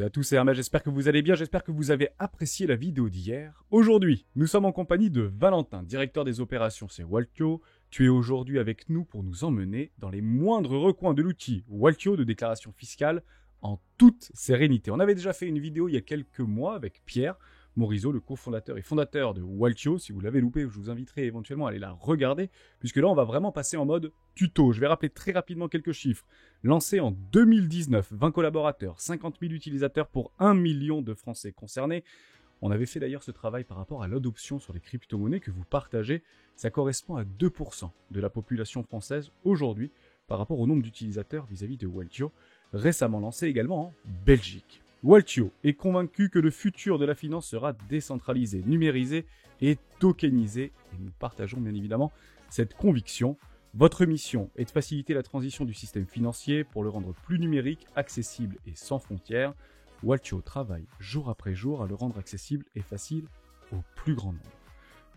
à tous, c'est Hermès, j'espère que vous allez bien, j'espère que vous avez apprécié la vidéo d'hier. Aujourd'hui, nous sommes en compagnie de Valentin, directeur des opérations chez Waltio. Tu es aujourd'hui avec nous pour nous emmener dans les moindres recoins de l'outil Waltio de déclaration fiscale en toute sérénité. On avait déjà fait une vidéo il y a quelques mois avec Pierre Morisot, le cofondateur et fondateur de Waltio. Si vous l'avez loupé, je vous inviterai éventuellement à aller la regarder, puisque là, on va vraiment passer en mode tuto. Je vais rappeler très rapidement quelques chiffres. Lancé en 2019, 20 collaborateurs, 50 000 utilisateurs pour 1 million de Français concernés. On avait fait d'ailleurs ce travail par rapport à l'adoption sur les crypto-monnaies que vous partagez. Ça correspond à 2% de la population française aujourd'hui par rapport au nombre d'utilisateurs vis-à-vis de Waltio, récemment lancé également en Belgique. Waltio est convaincu que le futur de la finance sera décentralisé, numérisé et tokenisé. Et nous partageons bien évidemment cette conviction. Votre mission est de faciliter la transition du système financier pour le rendre plus numérique, accessible et sans frontières. Waltio travaille jour après jour à le rendre accessible et facile au plus grand nombre.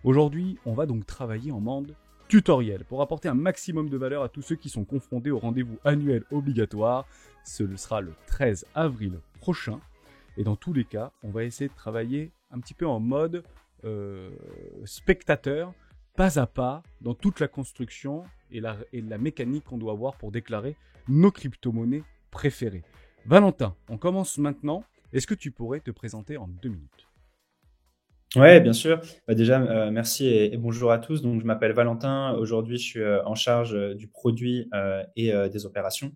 Aujourd'hui, on va donc travailler en mode tutoriel pour apporter un maximum de valeur à tous ceux qui sont confrontés au rendez-vous annuel obligatoire. Ce sera le 13 avril prochain. Et dans tous les cas, on va essayer de travailler un petit peu en mode spectateur, pas à pas, dans toute la construction et la mécanique qu'on doit avoir pour déclarer nos crypto-monnaies préférées. Valentin, on commence maintenant. Est-ce que tu pourrais te présenter en 2 minutes ? Ouais, bien sûr. Déjà, merci et bonjour à tous. Donc, je m'appelle Valentin. Aujourd'hui, je suis en charge du produit et des opérations.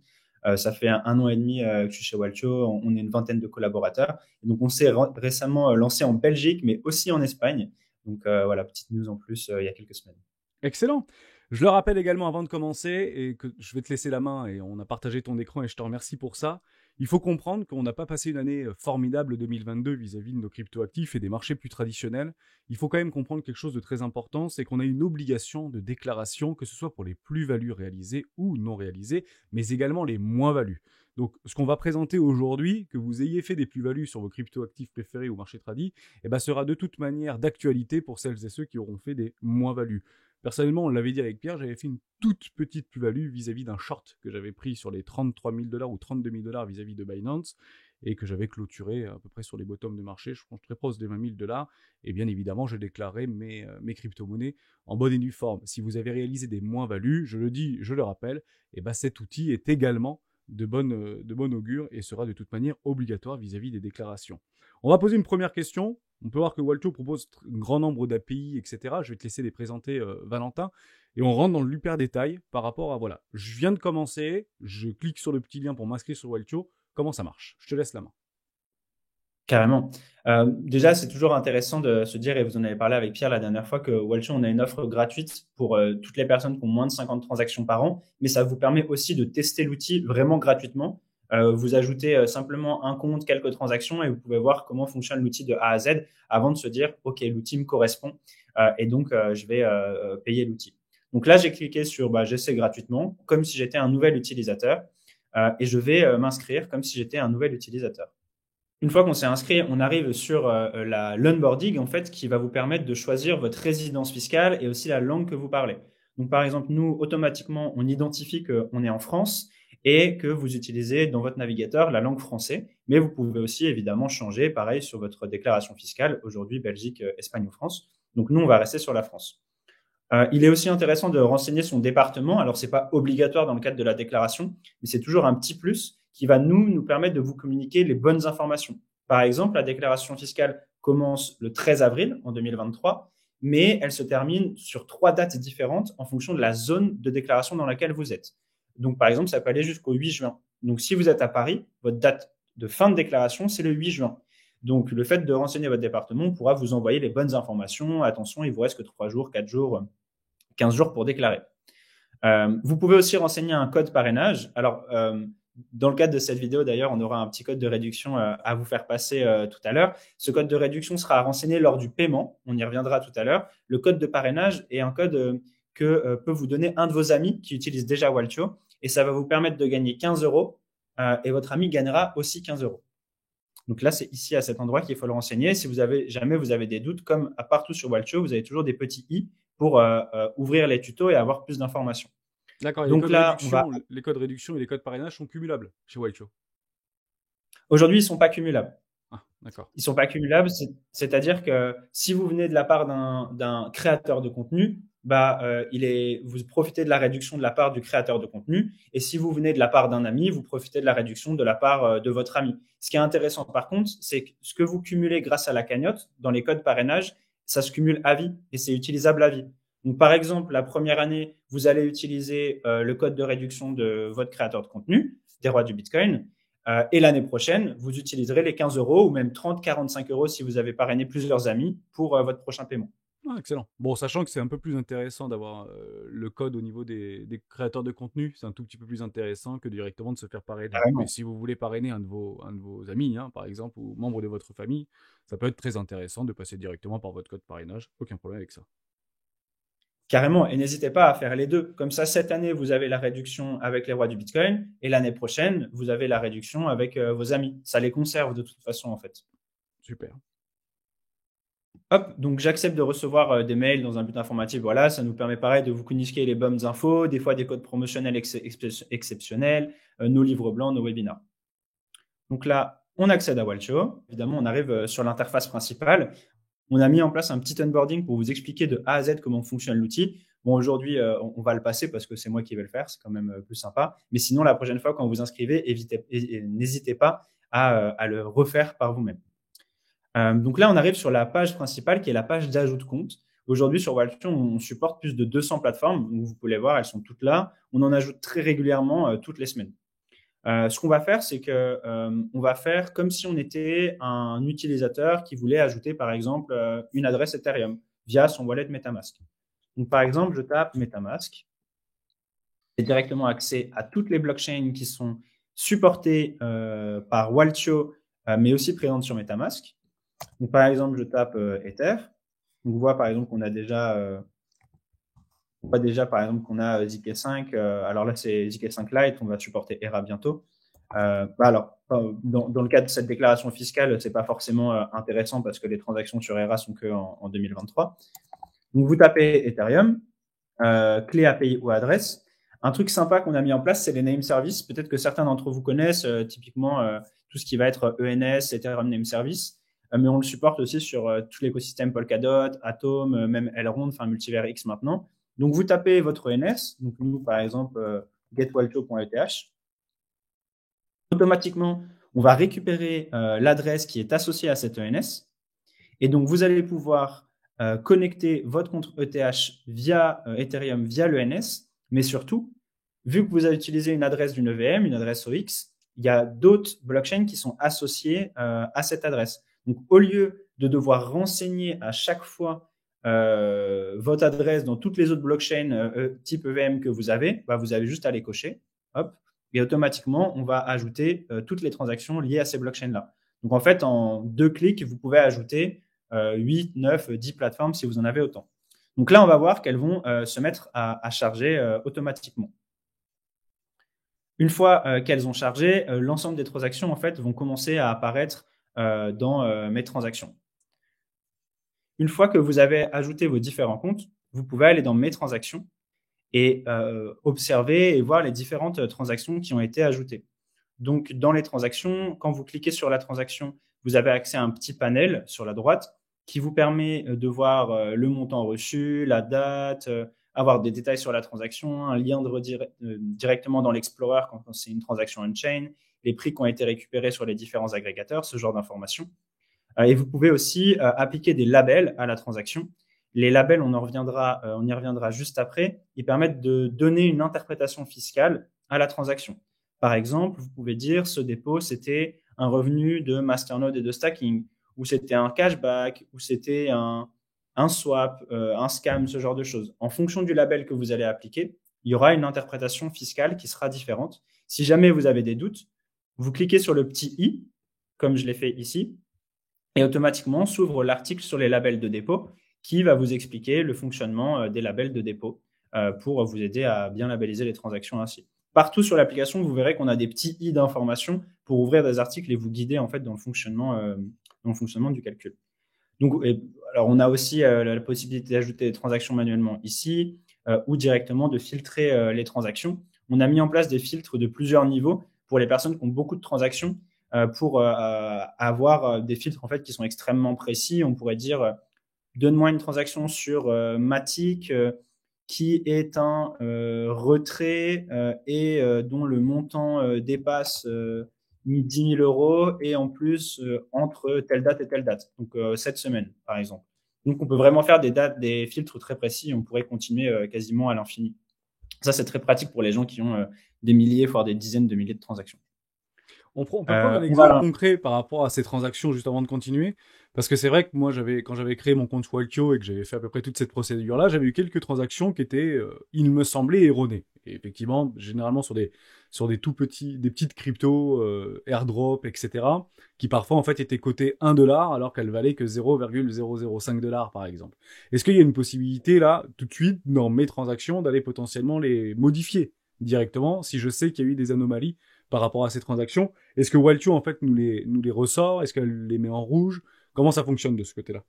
Ça fait un an et demi que je suis chez Waltio. On est une vingtaine de collaborateurs. Et donc, on s'est récemment lancé en Belgique, mais aussi en Espagne. Donc, voilà, petite news en plus il y a quelques semaines. Excellent. Je le rappelle également avant de commencer et que je vais te laisser la main et on a partagé ton écran et je te remercie pour ça. Il faut comprendre qu'on n'a pas passé une année formidable 2022 vis-à-vis de nos cryptoactifs et des marchés plus traditionnels. Il faut quand même comprendre quelque chose de très important, c'est qu'on a une obligation de déclaration, que ce soit pour les plus-values réalisées ou non réalisées, mais également les moins-values. Donc, ce qu'on va présenter aujourd'hui, que vous ayez fait des plus-values sur vos cryptoactifs préférés ou marché tradi, sera de toute manière d'actualité pour celles et ceux qui auront fait des moins-values. Personnellement, on l'avait dit avec Pierre, j'avais fait une toute petite plus-value vis-à-vis d'un short que j'avais pris sur les 33 000 $ ou 32 000 $ vis-à-vis de Binance et que j'avais clôturé à peu près sur les bottoms de marché, je pense très proche des 20 000 $. Et bien évidemment, je déclarais mes crypto-monnaies en bonne et due forme. Si vous avez réalisé des moins-values, je le dis, je le rappelle, cet outil est également de bonne augure et sera de toute manière obligatoire vis-à-vis des déclarations. On va poser une première question. On peut voir que Waltio propose un grand nombre d'API, etc. Je vais te laisser les présenter, Valentin. Et on rentre dans le hyper détail par rapport à, voilà, je viens de commencer, je clique sur le petit lien pour m'inscrire sur Waltio. Comment ça marche ? Je te laisse la main. Carrément. Déjà, c'est toujours intéressant de se dire, et vous en avez parlé avec Pierre la dernière fois, que Waltio, on a une offre gratuite pour toutes les personnes qui ont moins de 50 transactions par an, mais ça vous permet aussi de tester l'outil vraiment gratuitement. Vous ajoutez simplement un compte, quelques transactions, et vous pouvez voir comment fonctionne l'outil de A à Z avant de se dire, OK, l'outil me correspond, et donc je vais payer l'outil. Donc là, j'ai cliqué sur j'essaie gratuitement, comme si j'étais un nouvel utilisateur, et je vais m'inscrire comme si j'étais un nouvel utilisateur. Une fois qu'on s'est inscrit, on arrive sur l'onboarding en fait, qui va vous permettre de choisir votre résidence fiscale et aussi la langue que vous parlez. Donc, par exemple, nous, automatiquement, on identifie qu'on est en France et que vous utilisez dans votre navigateur la langue français. Mais vous pouvez aussi, évidemment, changer, pareil, sur votre déclaration fiscale. Aujourd'hui, Belgique, Espagne ou France. Donc, nous, on va rester sur la France. Il est aussi intéressant de renseigner son département. Alors, c'est pas obligatoire dans le cadre de la déclaration, mais c'est toujours un petit plus qui va nous permettre de vous communiquer les bonnes informations. Par exemple, la déclaration fiscale commence le 13 avril en 2023, mais elle se termine sur 3 dates différentes en fonction de la zone de déclaration dans laquelle vous êtes. Donc, par exemple, ça peut aller jusqu'au 8 juin. Donc, si vous êtes à Paris, votre date de fin de déclaration, c'est le 8 juin. Donc, le fait de renseigner votre département pourra vous envoyer les bonnes informations. Attention, il vous reste que 3 jours, 4 jours, 15 jours pour déclarer. Vous pouvez aussi renseigner un code parrainage. Alors, dans le cadre de cette vidéo, d'ailleurs, on aura un petit code de réduction à vous faire passer tout à l'heure. Ce code de réduction sera renseigné lors du paiement. On y reviendra tout à l'heure. Le code de parrainage est un code que peut vous donner un de vos amis qui utilise déjà Waltio. Et ça va vous permettre de gagner 15 € et votre ami gagnera aussi 15 €. Donc là, c'est ici à cet endroit qu'il faut le renseigner. Si jamais vous avez des doutes, comme à partout sur Waltio, vous avez toujours des petits i pour ouvrir les tutos et avoir plus d'informations. D'accord, et donc là, les codes réduction et les codes parrainage sont cumulables chez Waltio. Aujourd'hui, ils sont pas cumulables. Ah, d'accord. Ils sont pas cumulables, c'est-à-dire que si vous venez de la part d'un créateur de contenu, vous profitez de la réduction de la part du créateur de contenu. Et si vous venez de la part d'un ami, vous profitez de la réduction de la part de votre ami. Ce qui est intéressant par contre, c'est que ce que vous cumulez grâce à la cagnotte dans les codes parrainage, ça se cumule à vie et c'est utilisable à vie. Donc, par exemple, la première année, vous allez utiliser le code de réduction de votre créateur de contenu, des rois du Bitcoin. Et l'année prochaine, vous utiliserez les 15 euros ou même 30, 45 euros si vous avez parrainé plusieurs amis pour votre prochain paiement. Ah, excellent. Bon, sachant que c'est un peu plus intéressant d'avoir le code au niveau des créateurs de contenu, c'est un tout petit peu plus intéressant que directement de se faire parrainer. Mais Carrément. si vous voulez parrainer un de vos amis, hein, par exemple, ou membre de votre famille, ça peut être très intéressant de passer directement par votre code parrainage. Aucun problème avec ça. Carrément. Et n'hésitez pas à faire les deux. Comme ça, cette année, vous avez la réduction avec les rois du Bitcoin et l'année prochaine, vous avez la réduction avec vos amis. Ça les conserve de toute façon, en fait. Super. Hop, donc j'accepte de recevoir des mails dans un but informatif. Voilà, ça nous permet pareil de vous communiquer les bonnes infos, des fois des codes promotionnels exceptionnels, nos livres blancs, nos webinars. Donc là, on accède à Walcho. Évidemment, on arrive sur l'interface principale. On a mis en place un petit onboarding pour vous expliquer de A à Z comment fonctionne l'outil. Bon, aujourd'hui, on va le passer parce que c'est moi qui vais le faire. C'est quand même plus sympa. Mais sinon, la prochaine fois, quand vous inscrivez, n'hésitez pas à le refaire par vous-même. Donc là, on arrive sur la page principale qui est la page d'ajout de compte. Aujourd'hui, sur Walton, on supporte plus de 200 plateformes. Donc, vous pouvez les voir, elles sont toutes là. On en ajoute très régulièrement toutes les semaines. Ce qu'on va faire, c'est que on va faire comme si on était un utilisateur qui voulait ajouter, par exemple, une adresse Ethereum via son wallet MetaMask. Donc, par exemple, je tape MetaMask. J'ai directement accès à toutes les blockchains qui sont supportées par Waltio, mais aussi présentes sur MetaMask. Donc, par exemple, je tape Ether. Donc, on voit par exemple qu'on a déjà, par exemple qu'on a ZK5. Alors là, c'est ZK5 Lite. On va supporter ERA bientôt. Alors, dans le cas de cette déclaration fiscale, c'est pas forcément intéressant parce que les transactions sur ERA sont que en 2023. Donc, vous tapez Ethereum, clé API ou adresse. Un truc sympa qu'on a mis en place, c'est les name service. Peut-être que certains d'entre vous connaissent typiquement tout ce qui va être ENS, Ethereum Name Service. Mais on le supporte aussi sur tout l'écosystème Polkadot, Atom, même Elrond, enfin Multiver X maintenant. Donc, vous tapez votre ENS. Donc, nous, par exemple, getwalto.eth. Automatiquement, on va récupérer l'adresse qui est associée à cette ENS. Et donc, vous allez pouvoir connecter votre compte ETH via Ethereum, via l'ENS. Mais surtout, vu que vous avez utilisé une adresse d'une EVM, une adresse OX, il y a d'autres blockchains qui sont associées à cette adresse. Donc, au lieu de devoir renseigner à chaque fois votre adresse dans toutes les autres blockchains type EVM que vous avez juste à les cocher. Hop. Et automatiquement, on va ajouter toutes les transactions liées à ces blockchains-là. Donc, en fait, en 2 clics, vous pouvez ajouter 8, 9, 10 plateformes si vous en avez autant. Donc là, on va voir qu'elles vont se mettre à charger automatiquement. Une fois qu'elles ont chargé, l'ensemble des transactions en fait vont commencer à apparaître dans mes transactions. Une fois que vous avez ajouté vos différents comptes, vous pouvez aller dans mes transactions et observer et voir les différentes transactions qui ont été ajoutées. Donc, dans les transactions, quand vous cliquez sur la transaction, vous avez accès à un petit panel sur la droite qui vous permet de voir le montant reçu, la date, avoir des détails sur la transaction, un lien directement dans l'Explorer quand c'est une transaction on-chain, les prix qui ont été récupérés sur les différents agrégateurs, ce genre d'informations. Et vous pouvez aussi appliquer des labels à la transaction. Les labels, on y reviendra juste après. Ils permettent de donner une interprétation fiscale à la transaction. Par exemple, vous pouvez dire ce dépôt, c'était un revenu de masternode et de stacking, ou c'était un cashback, ou c'était un swap, un scam, ce genre de choses. En fonction du label que vous allez appliquer, il y aura une interprétation fiscale qui sera différente. Si jamais vous avez des doutes, vous cliquez sur le petit i, comme je l'ai fait ici, et automatiquement s'ouvre l'article sur les labels de dépôt qui va vous expliquer le fonctionnement des labels de dépôt pour vous aider à bien labelliser les transactions ainsi. Partout sur l'application, vous verrez qu'on a des petits i d'informations pour ouvrir des articles et vous guider en fait dans le fonctionnement du calcul. Donc, alors on a aussi la possibilité d'ajouter des transactions manuellement ici ou directement de filtrer les transactions. On a mis en place des filtres de plusieurs niveaux pour les personnes qui ont beaucoup de transactions. pour avoir des filtres en fait qui sont extrêmement précis. On pourrait dire donne-moi une transaction sur Matic qui est un retrait et dont le montant dépasse 10 000 euros et en plus entre telle date et telle date. Donc cette semaine, par exemple. Donc on peut vraiment faire des filtres très précis. On pourrait continuer quasiment à l'infini. Ça, c'est très pratique pour les gens qui ont des milliers, voire des dizaines de milliers de transactions. On peut prendre un exemple Voilà. concret par rapport à ces transactions juste avant de continuer, parce que c'est vrai que moi, quand j'avais créé mon compte Walkio et que j'avais fait à peu près toute cette procédure-là, j'avais eu quelques transactions qui étaient, il me semblait, erronées. Et effectivement, généralement sur des tout petits, des petites cryptos, airdrop, etc., qui parfois en fait étaient cotées 1 dollar alors qu'elles valaient que 0,005 dollars par exemple. Est-ce qu'il y a une possibilité là, tout de suite, dans mes transactions, d'aller potentiellement les modifier directement si je sais qu'il y a eu des anomalies par rapport à ces transactions? Est-ce que Waltio en fait nous les ressort? Est-ce qu'elle les met en rouge? Comment ça fonctionne de ce côté-là?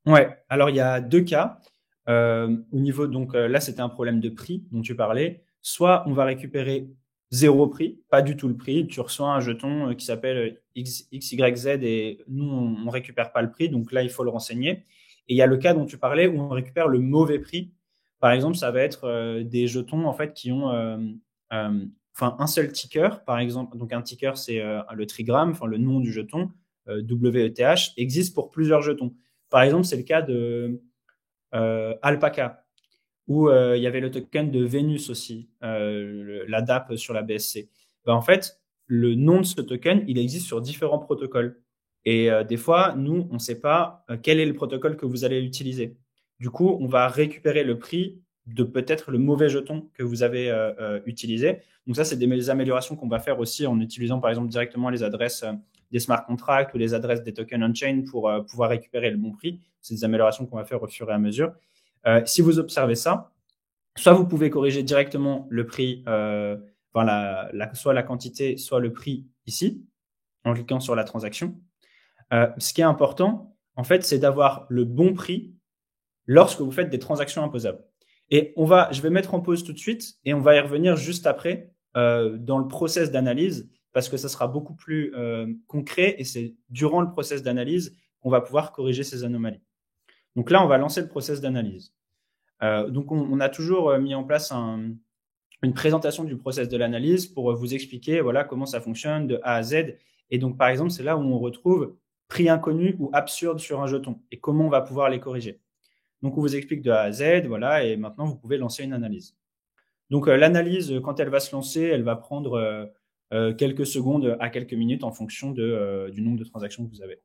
Ouais, alors il y a deux cas. Au niveau, donc là, c'était un problème de prix dont tu parlais. Soit on va récupérer zéro prix, pas du tout le prix. Tu reçois un jeton qui s'appelle XYZ et nous, on récupère pas le prix. Donc là, il faut le renseigner. Et il y a le cas dont tu parlais où on récupère le mauvais prix. Par exemple, ça va être des jetons en fait qui ont enfin un seul ticker, par exemple. Donc un ticker, c'est le trigramme, enfin le nom du jeton, WETH, existe pour plusieurs jetons. Par exemple, c'est le cas de Alpaca, où il y avait le token de Vénus aussi, la DApp sur la BSC. Ben, en fait, le nom de ce token, il existe sur différents protocoles. Et des fois, nous, on ne sait pas quel est le protocole que vous allez utiliser. Du coup, on va récupérer le prix de peut-être le mauvais jeton que vous avez utilisé. Donc ça, c'est des améliorations qu'on va faire aussi en utilisant, par exemple, directement les adresses des smart contracts ou les adresses des tokens on-chain pour pouvoir récupérer le bon prix. C'est des améliorations qu'on va faire au fur et à mesure. Si vous observez ça, soit vous pouvez corriger directement le prix, soit la quantité, soit le prix ici, en cliquant sur la transaction. Ce qui est important, en fait, c'est d'avoir le bon prix lorsque vous faites des transactions imposables. Et je vais mettre en pause tout de suite et on va y revenir juste après dans le process d'analyse parce que ça sera beaucoup plus concret et c'est durant le process d'analyse qu'on va pouvoir corriger ces anomalies. Donc là, on va lancer le process d'analyse. Donc on a toujours mis en place une présentation du process de l'analyse pour vous expliquer voilà comment ça fonctionne de A à Z. Et donc par exemple, c'est là où on retrouve prix inconnu ou absurde sur un jeton et comment on va pouvoir les corriger. Donc on vous explique de A à Z, voilà, et maintenant vous pouvez lancer une analyse. Donc l'analyse, quand elle va se lancer, elle va prendre quelques secondes à quelques minutes en fonction du nombre de transactions que vous avez.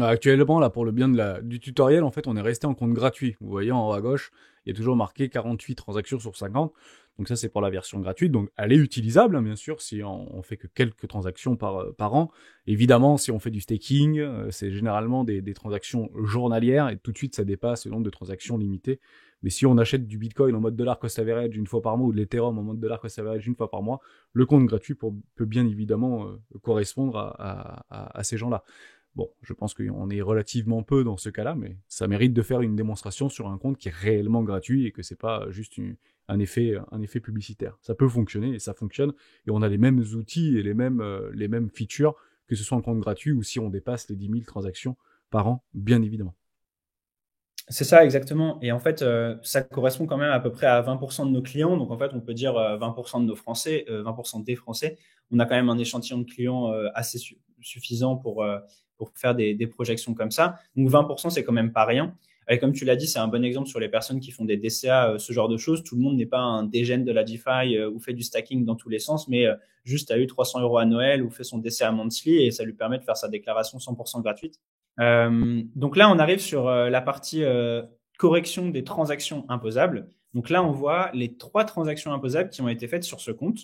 Actuellement, là, pour le bien du tutoriel, en fait, on est resté en compte gratuit. Vous voyez en haut à gauche, il y a toujours marqué 48 transactions sur 50. Donc ça, c'est pour la version gratuite. Donc elle est utilisable, hein, bien sûr, si on fait que quelques transactions par an. Évidemment, si on fait du staking, c'est généralement des transactions journalières et tout de suite, ça dépasse le nombre de transactions limitées. Mais si on achète du Bitcoin en mode dollar cost average une fois par mois ou de l'Ethereum en mode dollar cost average une fois par mois, le compte gratuit peut bien évidemment correspondre à ces gens-là. Bon, je pense qu'on est relativement peu dans ce cas-là, mais ça mérite de faire une démonstration sur un compte qui est réellement gratuit et que c'est pas juste un effet publicitaire. Ça peut fonctionner et ça fonctionne et on a les mêmes outils et les mêmes features que ce soit un compte gratuit ou si on dépasse les 10 000 transactions par an, bien évidemment. C'est ça, exactement. Et en fait, ça correspond quand même à peu près à 20% de nos clients. Donc, en fait, on peut dire 20% de nos Français, 20% des Français. On a quand même un échantillon de clients assez suffisant pour faire des projections comme ça. Donc, 20%, c'est quand même pas rien. Et comme tu l'as dit, c'est un bon exemple sur les personnes qui font des DCA, ce genre de choses. Tout le monde n'est pas un dégène de la DeFi ou fait du stacking dans tous les sens, mais juste a eu 300 euros à Noël ou fait son DCA monthly et ça lui permet de faire sa déclaration 100% gratuite. Donc là, on arrive sur la partie correction des transactions imposables. Donc là, on voit les 3 transactions imposables qui ont été faites sur ce compte.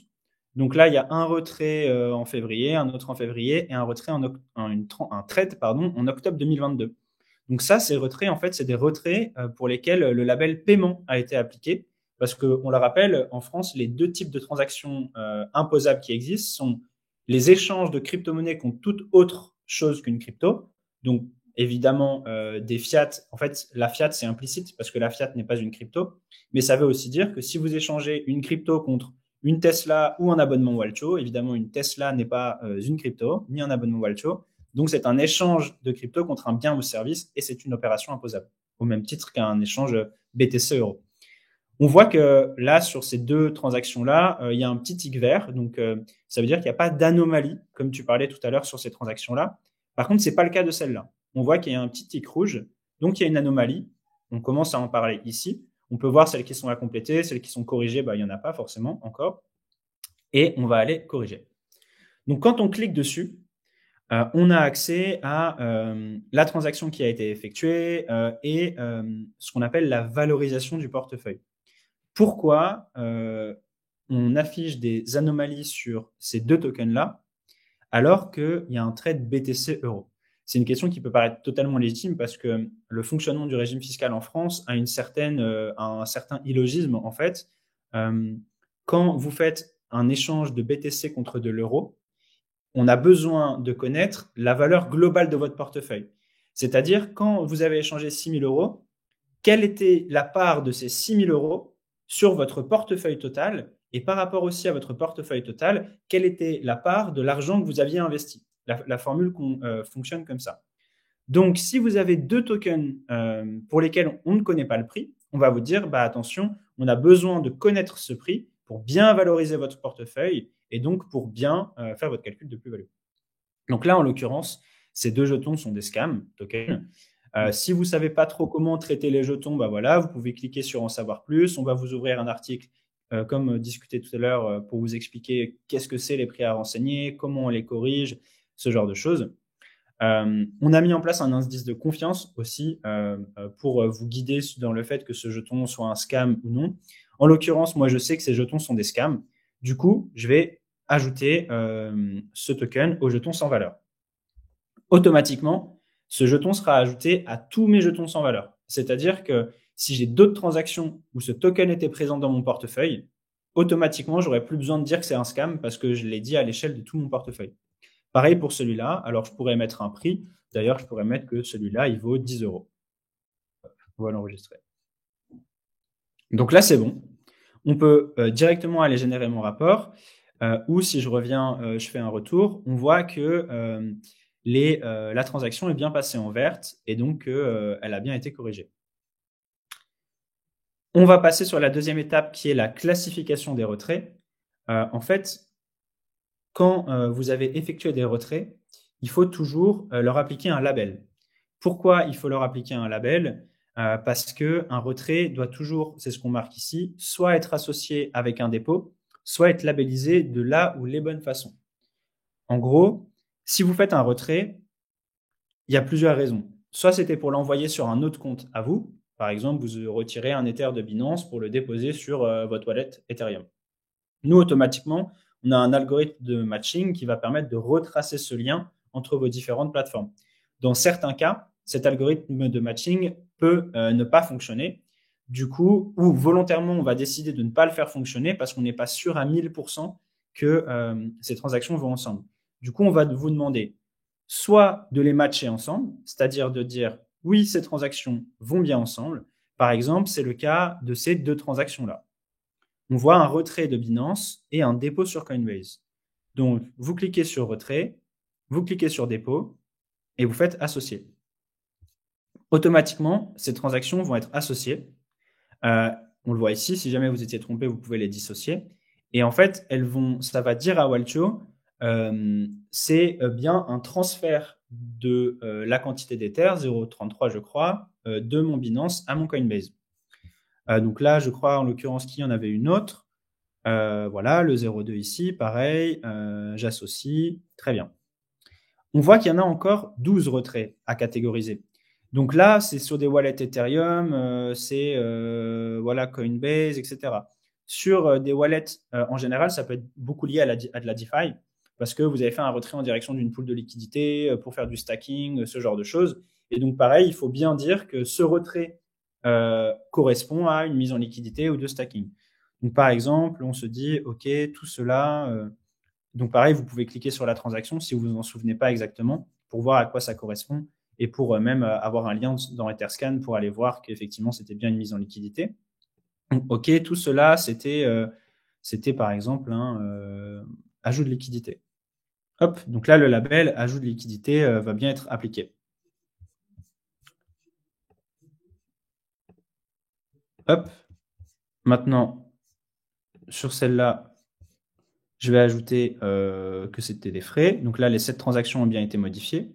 Donc là, il y a un retrait en février, un autre en février et un retrait un trade en octobre 2022. Donc ça, ces retraits, en fait, c'est des retraits pour lesquels le label paiement a été appliqué. Parce qu'on le rappelle, en France, les 2 types de transactions imposables qui existent sont les échanges de crypto-monnaies contre toute autre chose qu'une crypto. Donc, évidemment, des fiat. En fait, la fiat, c'est implicite parce que la fiat n'est pas une crypto. Mais ça veut aussi dire que si vous échangez une crypto contre une Tesla ou un abonnement Walcho. Évidemment, une Tesla n'est pas une crypto, ni un abonnement Walcho. Donc, c'est un échange de crypto contre un bien ou service et c'est une opération imposable, au même titre qu'un échange BTC-euro. On voit que là, sur ces deux transactions-là, il y a un petit tic vert. Donc, ça veut dire qu'il n'y a pas d'anomalie, comme tu parlais tout à l'heure sur ces transactions-là. Par contre, ce n'est pas le cas de celle-là. On voit qu'il y a un petit tic rouge. Donc, il y a une anomalie. On commence à en parler ici. On peut voir celles qui sont à compléter, celles qui sont corrigées, il n'y en a pas forcément encore. Et on va aller corriger. Donc, quand on clique dessus, on a accès à la transaction qui a été effectuée et ce qu'on appelle la valorisation du portefeuille. Pourquoi on affiche des anomalies sur ces deux tokens-là alors qu'il y a un trade BTC euro? C'est une question qui peut paraître totalement légitime parce que le fonctionnement du régime fiscal en France a un certain illogisme en fait. Quand vous faites un échange de BTC contre de l'euro, on a besoin de connaître la valeur globale de votre portefeuille. C'est-à-dire, quand vous avez échangé 6 000 euros, quelle était la part de ces 6 000 euros sur votre portefeuille total et par rapport aussi à votre portefeuille total, quelle était la part de l'argent que vous aviez investi. La formule fonctionne comme ça. Donc, si vous avez deux tokens pour lesquels on ne connaît pas le prix, on va vous dire, attention, on a besoin de connaître ce prix pour bien valoriser votre portefeuille et donc pour bien faire votre calcul de plus-value. Donc là, en l'occurrence, ces deux jetons sont des scams tokens. Si vous ne savez pas trop comment traiter les jetons, voilà, vous pouvez cliquer sur en savoir plus. On va vous ouvrir un article, comme discuté tout à l'heure, pour vous expliquer qu'est-ce que c'est les prix à renseigner, comment on les corrige, ce genre de choses. On a mis en place un indice de confiance aussi pour vous guider dans le fait que ce jeton soit un scam ou non. En l'occurrence, moi, je sais que ces jetons sont des scams. Du coup, je vais ajouter ce token au jeton sans valeur. Automatiquement, ce jeton sera ajouté à tous mes jetons sans valeur. C'est-à-dire que si j'ai d'autres transactions où ce token était présent dans mon portefeuille, automatiquement, j'aurais plus besoin de dire que c'est un scam parce que je l'ai dit à l'échelle de tout mon portefeuille. Pareil pour celui-là. Alors, je pourrais mettre un prix. D'ailleurs, je pourrais mettre que celui-là, il vaut 10 euros. On va l'enregistrer. Donc là, c'est bon. On peut directement aller générer mon rapport. Ou si je reviens, je fais un retour, on voit que la transaction est bien passée en verte et donc elle a bien été corrigée. On va passer sur la deuxième étape qui est la classification des retraits. En fait, quand vous avez effectué des retraits, il faut toujours leur appliquer un label. Pourquoi il faut leur appliquer un label? Parce qu'un retrait doit toujours, c'est ce qu'on marque ici, soit être associé avec un dépôt, soit être labellisé de la ou les bonnes façons. En gros, si vous faites un retrait, il y a plusieurs raisons. Soit c'était pour l'envoyer sur un autre compte à vous. Par exemple, vous retirez un Ether de Binance pour le déposer sur votre wallet Ethereum. Nous, automatiquement, on a un algorithme de matching qui va permettre de retracer ce lien entre vos différentes plateformes. Dans certains cas, cet algorithme de matching peut ne pas fonctionner. Du coup, ou volontairement, on va décider de ne pas le faire fonctionner parce qu'on n'est pas sûr à 1000% que ces transactions vont ensemble. Du coup, on va vous demander soit de les matcher ensemble, c'est-à-dire de dire oui, ces transactions vont bien ensemble. Par exemple, c'est le cas de ces deux transactions-là. On voit un retrait de Binance et un dépôt sur Coinbase. Donc, vous cliquez sur retrait, vous cliquez sur dépôt et vous faites associer. Automatiquement, ces transactions vont être associées. On le voit ici, si jamais vous étiez trompé, vous pouvez les dissocier. Et en fait, ça va dire à Walcho, c'est bien un transfert de la quantité d'Ether, 0,33 je crois, de mon Binance à mon Coinbase. Donc là, je crois en l'occurrence qu'il y en avait une autre. Voilà, le 0,2 ici, pareil, j'associe, très bien. On voit qu'il y en a encore 12 retraits à catégoriser. Donc là, c'est sur des wallets Ethereum, c'est voilà, Coinbase, etc. Sur des wallets, en général, ça peut être beaucoup lié à de la DeFi parce que vous avez fait un retrait en direction d'une pool de liquidité pour faire du stacking, ce genre de choses. Et donc, pareil, il faut bien dire que ce retrait correspond à une mise en liquidité ou de stacking. Donc, par exemple, on se dit, OK, tout cela... donc, pareil, vous pouvez cliquer sur la transaction si vous vous en souvenez pas exactement pour voir à quoi ça correspond et pour même avoir un lien dans Etherscan pour aller voir qu'effectivement, c'était bien une mise en liquidité. Donc, OK, tout cela, c'était c'était par exemple un ajout de liquidité. Hop, donc là, le label ajout de liquidité va bien être appliqué. Hop, maintenant, sur celle-là, je vais ajouter que c'était des frais. Donc là, les 7 transactions ont bien été modifiées.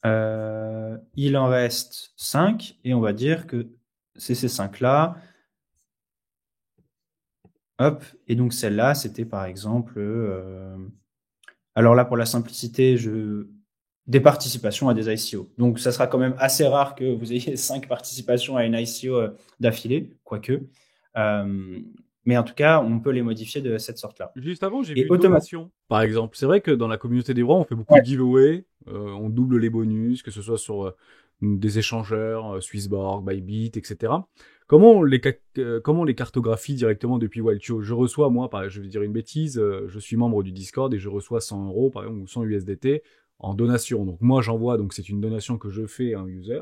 Il en reste 5 et on va dire que c'est ces 5-là. Hop, et donc celle-là, c'était par exemple... alors là, pour la simplicité, des participations à des ICO. Donc, ça sera quand même assez rare que vous ayez 5 participations à une ICO d'affilée, quoique. Mais en tout cas, on peut les modifier de cette sorte-là. Juste avant, j'ai Et vu automatiquement. donation, par exemple. C'est vrai que dans la communauté des bras, on fait beaucoup Ouais. de giveaways, on double les bonus, que ce soit sur des échangeurs, Swissborg, Bybit, etc. Comment on les cartographie directement depuis Walcho? Je reçois, moi, je vais dire une bêtise, je suis membre du Discord et je reçois 100 euros, par exemple, ou 100 USDT en donation. Donc moi, j'envoie, donc c'est une donation que je fais à un user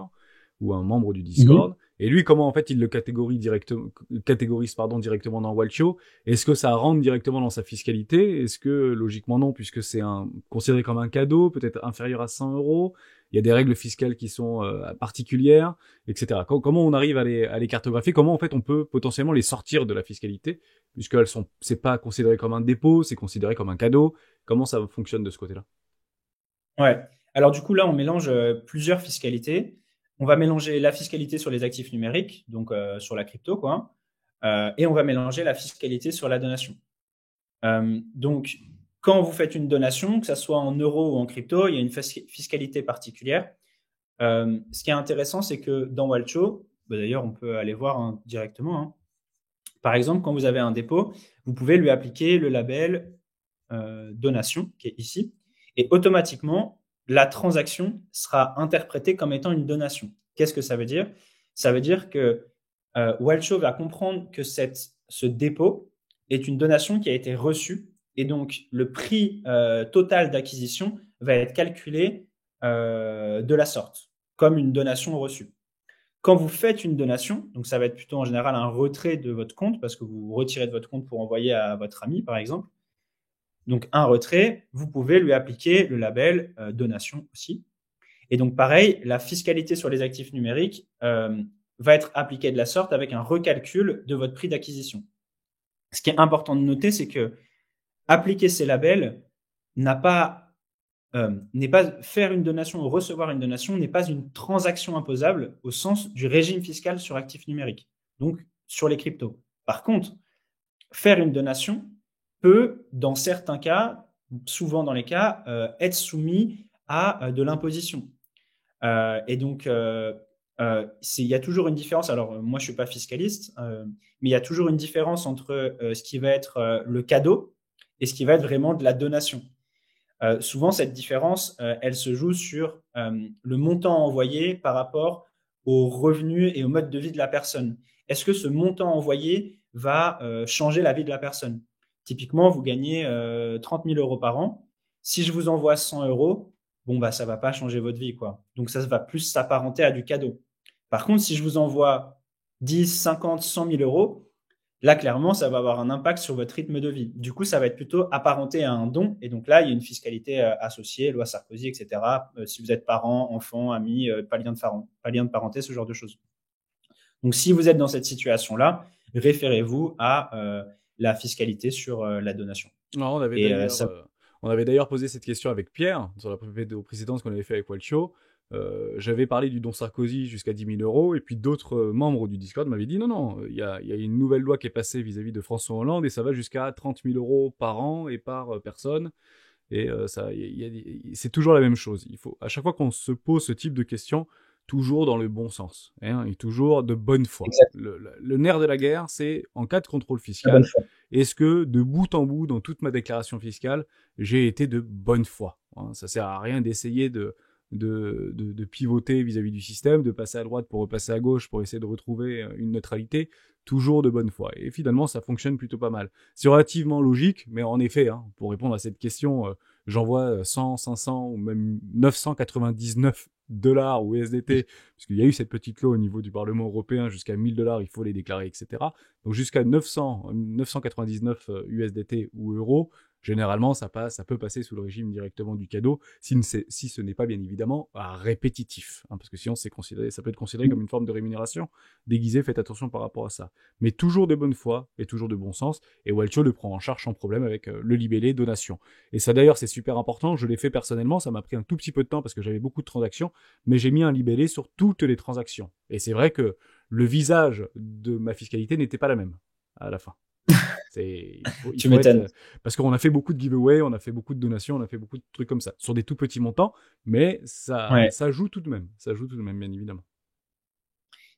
ou à un membre du Discord. Et lui, comment en fait il le catégorise directement dans Walcho? Est-ce que ça rentre directement dans sa fiscalité? Est-ce que logiquement non, puisque c'est considéré comme un cadeau, peut-être inférieur à 100 euros? Il y a des règles fiscales qui sont particulières, etc. Comment on arrive à les cartographier? Comment en fait on peut potentiellement les sortir de la fiscalité, c'est pas considéré comme un dépôt, c'est considéré comme un cadeau. Comment ça fonctionne de ce côté-là? Ouais. Alors du coup, là, on mélange plusieurs fiscalités. On va mélanger la fiscalité sur les actifs numériques, donc sur la crypto, quoi. Et on va mélanger la fiscalité sur la donation. Donc, quand vous faites une donation, que ça soit en euros ou en crypto, il y a une fiscalité particulière. Ce qui est intéressant, c'est que dans Walcho, d'ailleurs, on peut aller voir directement. Hein. Par exemple, quand vous avez un dépôt, vous pouvez lui appliquer le label donation, qui est ici, et automatiquement, la transaction sera interprétée comme étant une donation. Qu'est-ce que ça veut dire? Ça veut dire que Walcho va comprendre que ce dépôt est une donation qui a été reçue, et donc le prix total d'acquisition va être calculé de la sorte, comme une donation reçue. Quand vous faites une donation, donc ça va être plutôt en général un retrait de votre compte, parce que vous retirez de votre compte pour envoyer à votre ami, par exemple. Donc un retrait, vous pouvez lui appliquer le label donation aussi. Et donc pareil, la fiscalité sur les actifs numériques va être appliquée de la sorte avec un recalcul de votre prix d'acquisition. Ce qui est important de noter, c'est que appliquer ces labels n'est pas faire une donation ou recevoir une donation n'est pas une transaction imposable au sens du régime fiscal sur actifs numériques, donc sur les cryptos. Par contre, faire une donation peut, dans certains cas, souvent dans les cas, être soumis à de l'imposition. Et donc, il y a toujours une différence. Alors, moi, je suis pas fiscaliste, mais il y a toujours une différence entre ce qui va être le cadeau et ce qui va être vraiment de la donation. Souvent, cette différence, elle se joue sur le montant envoyé par rapport aux revenus et au mode de vie de la personne. Est-ce que ce montant envoyé va changer la vie de la personne? Typiquement, vous gagnez 30 000 euros par an. Si je vous envoie 100 euros, bon, bah, ça va pas changer votre vie, quoi. Donc, ça va plus s'apparenter à du cadeau. Par contre, si je vous envoie 10, 50, 100 000 euros, là, clairement, ça va avoir un impact sur votre rythme de vie. Du coup, ça va être plutôt apparenté à un don. Et donc là, il y a une fiscalité associée, loi Sarkozy, etc. Si vous êtes parent, enfant, ami, pas lien de parenté, ce genre de choses. Donc, si vous êtes dans cette situation-là, référez-vous à la fiscalité sur la donation. Non, on avait d'ailleurs posé cette question avec Pierre sur la vidéo précédente qu'on avait fait avec Walcho. J'avais parlé du don Sarkozy jusqu'à 10 000 euros, et puis d'autres membres du Discord m'avaient dit non, il y a une nouvelle loi qui est passée vis-à-vis de François Hollande, et ça va jusqu'à 30 000 euros par an et par personne. Et c'est toujours la même chose. Il faut, à chaque fois qu'on se pose ce type de questions, toujours dans le bon sens, hein, et toujours de bonne foi. Exact. Le nerf de la guerre, c'est en cas de contrôle La bonne fiscal, foi. est-ce que de bout en bout, dans toute ma déclaration fiscale, j'ai été de bonne foi, hein. Ça sert à rien d'essayer de pivoter vis-à-vis du système, de passer à droite pour repasser à gauche pour essayer de retrouver une neutralité, toujours de bonne foi. Et finalement, ça fonctionne plutôt pas mal. C'est relativement logique, mais en effet, hein, pour répondre à cette question, j'envoie 100, 500 ou même 999 dollars ou USDT, puisqu'il y a eu cette petite loi au niveau du Parlement européen, jusqu'à 1000 dollars, il faut les déclarer, etc. Donc jusqu'à 900, 999 USDT ou euros, généralement, ça peut passer sous le régime directement du cadeau, si ce n'est pas bien évidemment répétitif, hein, parce que sinon ça peut être considéré comme une forme de rémunération déguisée. Faites attention par rapport à ça. Mais toujours de bonne foi et toujours de bon sens. Et Walcho le prend en charge sans problème avec le libellé donation. Et ça d'ailleurs c'est super important. Je l'ai fait personnellement. Ça m'a pris un tout petit peu de temps parce que j'avais beaucoup de transactions, mais j'ai mis un libellé sur toutes les transactions. Et c'est vrai que le visage de ma fiscalité n'était pas la même à la fin. Tu m'étonnes. Parce qu'on a fait beaucoup de giveaways, on a fait beaucoup de donations, on a fait beaucoup de trucs comme ça, sur des tout petits montants, mais Ouais. ça joue tout de même, bien évidemment.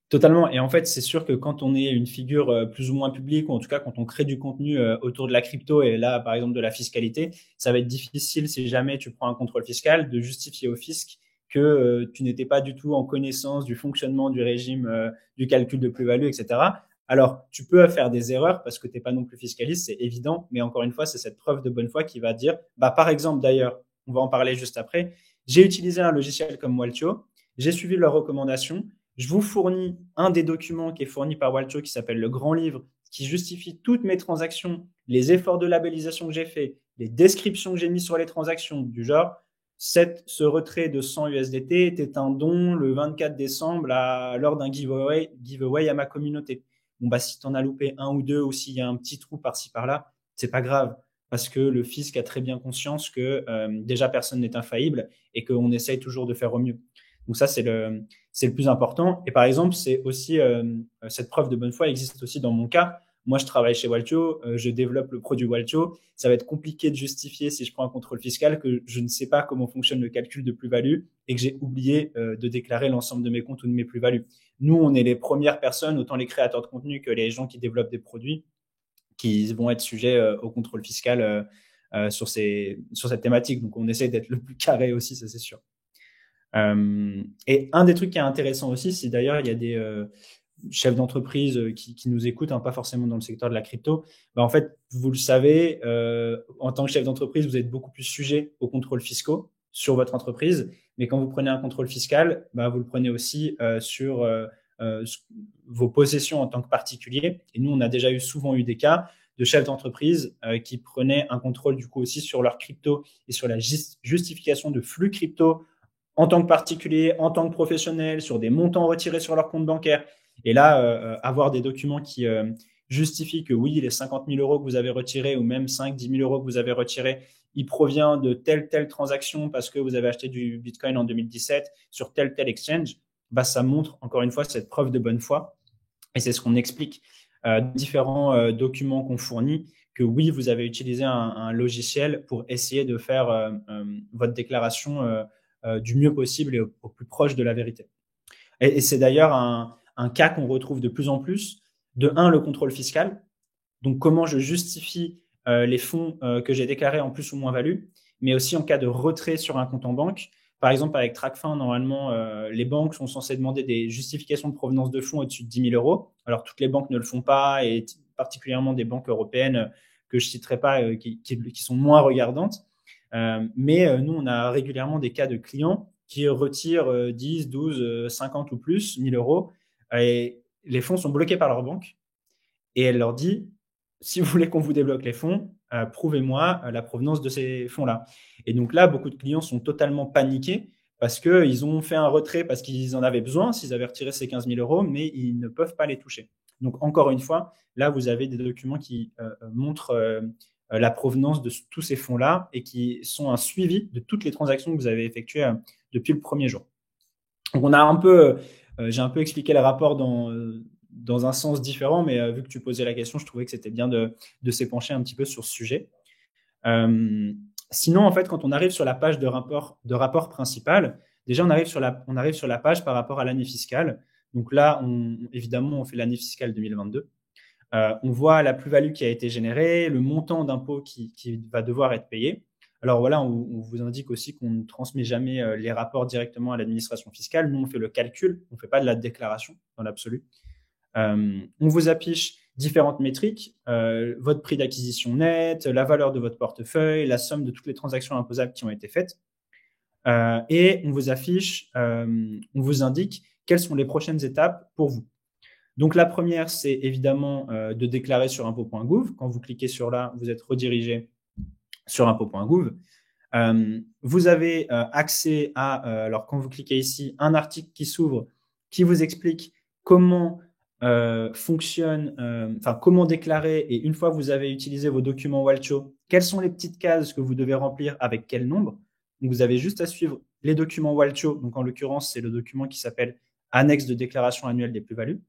Totalement. Et en fait, c'est sûr que quand on est une figure plus ou moins publique, ou en tout cas quand on crée du contenu autour de la crypto et là, par exemple, de la fiscalité, ça va être difficile si jamais tu prends un contrôle fiscal de justifier au fisc que tu n'étais pas du tout en connaissance du fonctionnement du régime, du calcul de plus-value, etc. Alors, tu peux faire des erreurs parce que tu n'es pas non plus fiscaliste, c'est évident. Mais encore une fois, c'est cette preuve de bonne foi qui va dire, bah, par exemple, d'ailleurs, on va en parler juste après, j'ai utilisé un logiciel comme Waltio, j'ai suivi leurs recommandations. Je vous fournis un des documents qui est fourni par Waltio qui s'appelle le Grand Livre, qui justifie toutes mes transactions, les efforts de labellisation que j'ai fait, les descriptions que j'ai mis sur les transactions, du genre, ce retrait de 100 USDT était un don le 24 décembre lors d'un giveaway à ma communauté. Bon, bah, si tu en as loupé un ou deux ou s'il y a un petit trou par-ci par-là, c'est pas grave parce que le fisc a très bien conscience que déjà personne n'est infaillible et qu'on essaye toujours de faire au mieux. Donc ça, c'est le plus important. Et par exemple, c'est aussi cette preuve de bonne foi existe aussi dans mon cas. Moi, je travaille chez Waltio, je développe le produit Waltio. Ça va être compliqué de justifier si je prends un contrôle fiscal que je ne sais pas comment fonctionne le calcul de plus-value et que j'ai oublié de déclarer l'ensemble de mes comptes ou de mes plus-values. Nous, on est les premières personnes, autant les créateurs de contenu que les gens qui développent des produits, qui vont être sujets au contrôle fiscal sur cette thématique. Donc, on essaie d'être le plus carré aussi, ça c'est sûr. Et un des trucs qui est intéressant aussi, c'est d'ailleurs, il y a des chefs d'entreprise qui nous écoutent, hein, pas forcément dans le secteur de la crypto. Bah, en fait, vous le savez, en tant que chef d'entreprise, vous êtes beaucoup plus sujet aux contrôles fiscaux sur votre entreprise. Mais quand vous prenez un contrôle fiscal, bah, vous le prenez aussi sur vos possessions en tant que particulier. Et nous, on a déjà souvent eu des cas de chefs d'entreprise qui prenaient un contrôle du coup aussi sur leur crypto et sur la justification de flux crypto en tant que particulier, en tant que professionnel, sur des montants retirés sur leur compte bancaire. Et là, avoir des documents qui justifient que oui, les 50 000 euros que vous avez retirés ou même 5-10 000 euros que vous avez retirés, il provient de telle transaction parce que vous avez acheté du Bitcoin en 2017 sur tel exchange, bah, ça montre encore une fois cette preuve de bonne foi. Et c'est ce qu'on explique différents documents qu'on fournit, que oui, vous avez utilisé un logiciel pour essayer de faire votre déclaration du mieux possible et au plus proche de la vérité. Et c'est d'ailleurs un cas qu'on retrouve de plus en plus. De un, le contrôle fiscal. Donc, comment je justifie les fonds que j'ai déclarés en plus ou moins-value, mais aussi en cas de retrait sur un compte en banque. Par exemple, avec TracFin, normalement, les banques sont censées demander des justifications de provenance de fonds au-dessus de 10 000 euros. Alors, toutes les banques ne le font pas, et particulièrement des banques européennes que je ne citerai pas, qui sont moins regardantes. Mais nous, on a régulièrement des cas de clients qui retirent 10, 12, 50 ou plus 1000 euros. Et les fonds sont bloqués par leur banque. Et elle leur dit, si vous voulez qu'on vous débloque les fonds, prouvez-moi la provenance de ces fonds-là. Et donc là, beaucoup de clients sont totalement paniqués parce qu'ils ont fait un retrait parce qu'ils en avaient besoin, s'ils avaient retiré ces 15 000 euros, mais ils ne peuvent pas les toucher. Donc encore une fois, là, vous avez des documents qui montrent la provenance de tous ces fonds-là et qui sont un suivi de toutes les transactions que vous avez effectuées depuis le premier jour. Donc on a j'ai un peu expliqué le rapport dans un sens différent, mais vu que tu posais la question, je trouvais que c'était bien de s'épancher un petit peu sur ce sujet. Sinon, en fait, quand on arrive sur la page de rapport principal, déjà on arrive sur la page par rapport à l'année fiscale. Donc là, évidemment, on fait l'année fiscale 2022. On voit la plus-value qui a été générée, le montant d'impôt qui va devoir être payé. Alors voilà, on vous indique aussi qu'on ne transmet jamais les rapports directement à l'administration fiscale. Nous, on fait le calcul, on ne fait pas de la déclaration dans l'absolu. On vous affiche différentes métriques, votre prix d'acquisition net, la valeur de votre portefeuille, la somme de toutes les transactions imposables qui ont été faites. Et on vous affiche, on vous indique quelles sont les prochaines étapes pour vous. Donc, la première, c'est évidemment de déclarer sur impôts.gouv. Quand vous cliquez sur là, vous êtes redirigé sur impôts.gouv. Vous avez accès à, alors quand vous cliquez ici, un article qui s'ouvre qui vous explique comment fonctionne, comment déclarer, et une fois que vous avez utilisé vos documents Walcho, quelles sont les petites cases que vous devez remplir avec quel nombre. Donc, vous avez juste à suivre les documents Walcho. Donc, en l'occurrence, c'est le document qui s'appelle Annexe de déclaration annuelle des plus-values.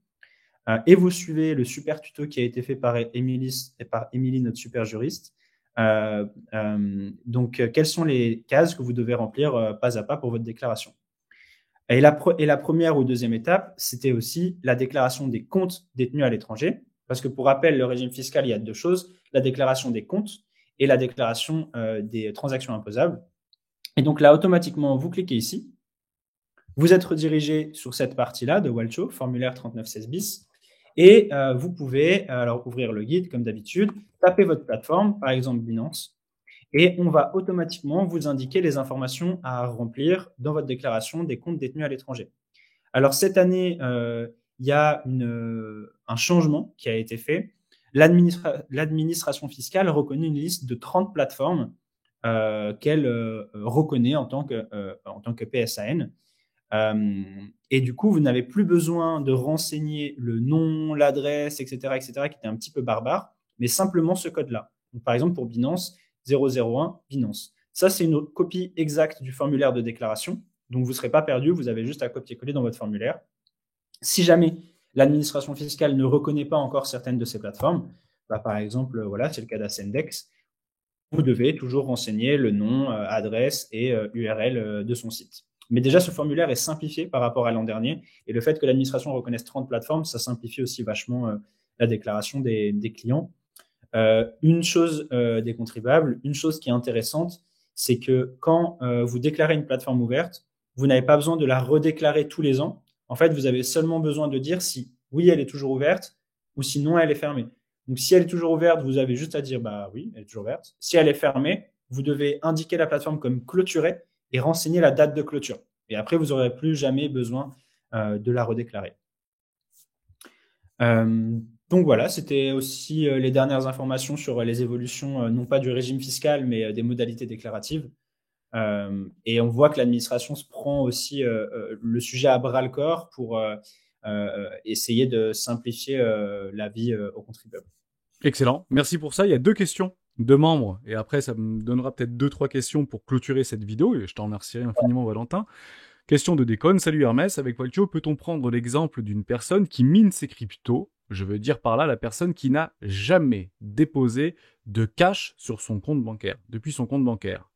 Et vous suivez le super tuto qui a été fait par Émilie, notre super juriste. Donc, quelles sont les cases que vous devez remplir pas à pas pour votre déclaration. Et la première ou deuxième étape, c'était aussi la déclaration des comptes détenus à l'étranger. Parce que pour rappel, le régime fiscal, il y a deux choses, la déclaration des comptes et la déclaration des transactions imposables. Et donc là, automatiquement, vous cliquez ici. Vous êtes redirigé sur cette partie-là de Walcho, formulaire 3916 bis. Et vous pouvez alors ouvrir le guide comme d'habitude, taper votre plateforme, par exemple Binance, et on va automatiquement vous indiquer les informations à remplir dans votre déclaration des comptes détenus à l'étranger. Alors cette année, il y a un changement qui a été fait. L'administration fiscale reconnaît une liste de 30 plateformes qu'elle reconnaît en tant que PSAN. Et du coup, vous n'avez plus besoin de renseigner le nom, l'adresse, etc., qui était un petit peu barbare, mais simplement ce code-là. Donc, par exemple, pour Binance, 001 Binance. Ça, c'est une copie exacte du formulaire de déclaration. Donc, vous ne serez pas perdu, vous avez juste à copier-coller dans votre formulaire. Si jamais l'administration fiscale ne reconnaît pas encore certaines de ces plateformes, par exemple, voilà, c'est le cas d'Ascendex, vous devez toujours renseigner le nom, adresse et URL de son site. Mais déjà, ce formulaire est simplifié par rapport à l'an dernier. Et le fait que l'administration reconnaisse 30 plateformes, ça simplifie aussi vachement la déclaration des clients. Une chose des contribuables, une chose qui est intéressante, c'est que quand vous déclarez une plateforme ouverte, vous n'avez pas besoin de la redéclarer tous les ans. En fait, vous avez seulement besoin de dire si oui, elle est toujours ouverte ou sinon elle est fermée. Donc, si elle est toujours ouverte, vous avez juste à dire oui, elle est toujours ouverte. Si elle est fermée, vous devez indiquer la plateforme comme clôturée et renseigner la date de clôture. Et après, vous n'aurez plus jamais besoin de la redéclarer. Donc voilà, c'était aussi les dernières informations sur les évolutions, non pas du régime fiscal, mais des modalités déclaratives. Et on voit que l'administration se prend aussi le sujet à bras-le-corps pour essayer de simplifier la vie aux contribuables. Excellent, merci pour ça. Il y a 2 questions de membres, et après ça me donnera peut-être 2-3 questions pour clôturer cette vidéo, et je t'en remercierai infiniment Valentin. Question de Déconne, salut Hermès, avec Walcho, peut-on prendre l'exemple d'une personne qui mine ses cryptos? Je veux dire par là la personne qui n'a jamais déposé de cash sur son compte bancaire, depuis son compte bancaire.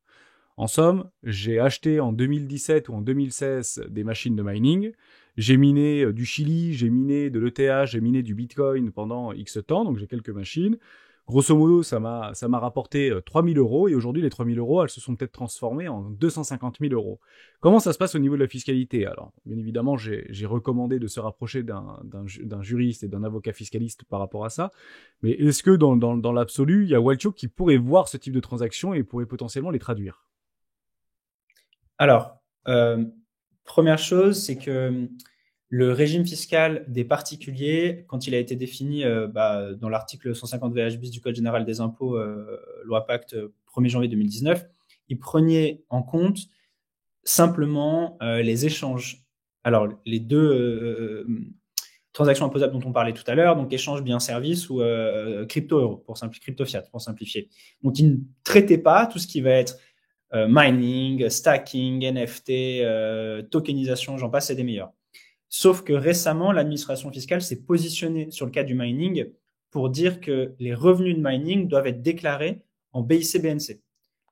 En somme, j'ai acheté en 2017 ou en 2016 des machines de mining, j'ai miné du Chili, j'ai miné de l'ETH, j'ai miné du Bitcoin pendant X temps, donc j'ai quelques machines. Grosso modo, ça m'a rapporté 3 000 euros, et aujourd'hui, les 3 000 euros, elles se sont peut-être transformées en 250 000 euros. Comment ça se passe au niveau de la fiscalité? Alors, bien évidemment, j'ai recommandé de se rapprocher d'un juriste et d'un avocat fiscaliste par rapport à ça, mais est-ce que dans l'absolu, il y a Walcho qui pourrait voir ce type de transactions et pourrait potentiellement les traduire? Alors, première chose, c'est que le régime fiscal des particuliers, quand il a été défini dans l'article 150 VH bis du Code général des impôts, loi Pacte 1er janvier 2019, il prenait en compte simplement les échanges. Alors, les deux transactions imposables dont on parlait tout à l'heure, donc échange biens-services ou crypto-euro, crypto-fiat, pour simplifier. Donc, il ne traitait pas tout ce qui va être mining, stacking, NFT, tokenisation, j'en passe, c'est des meilleurs. Sauf que récemment, l'administration fiscale s'est positionnée sur le cas du mining pour dire que les revenus de mining doivent être déclarés en BIC-BNC.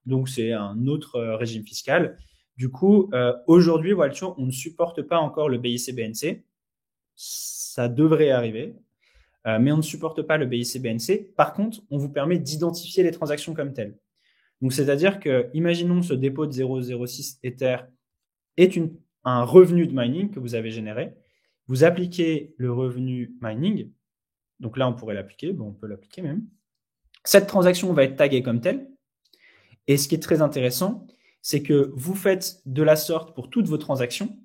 Donc, c'est un autre régime fiscal. Du coup, aujourd'hui, Walcho, on ne supporte pas encore le BIC-BNC. Ça devrait arriver, mais on ne supporte pas le BIC-BNC. Par contre, on vous permet d'identifier les transactions comme telles. Donc, c'est-à-dire que, imaginons ce dépôt de 0,06 Ether est un revenu de mining que vous avez généré. Vous appliquez le revenu mining Donc là, on pourrait l'appliquer. Bon, on peut l'appliquer même. Cette transaction va être taguée comme telle. Et ce qui est très intéressant, c'est que vous faites de la sorte pour toutes vos transactions.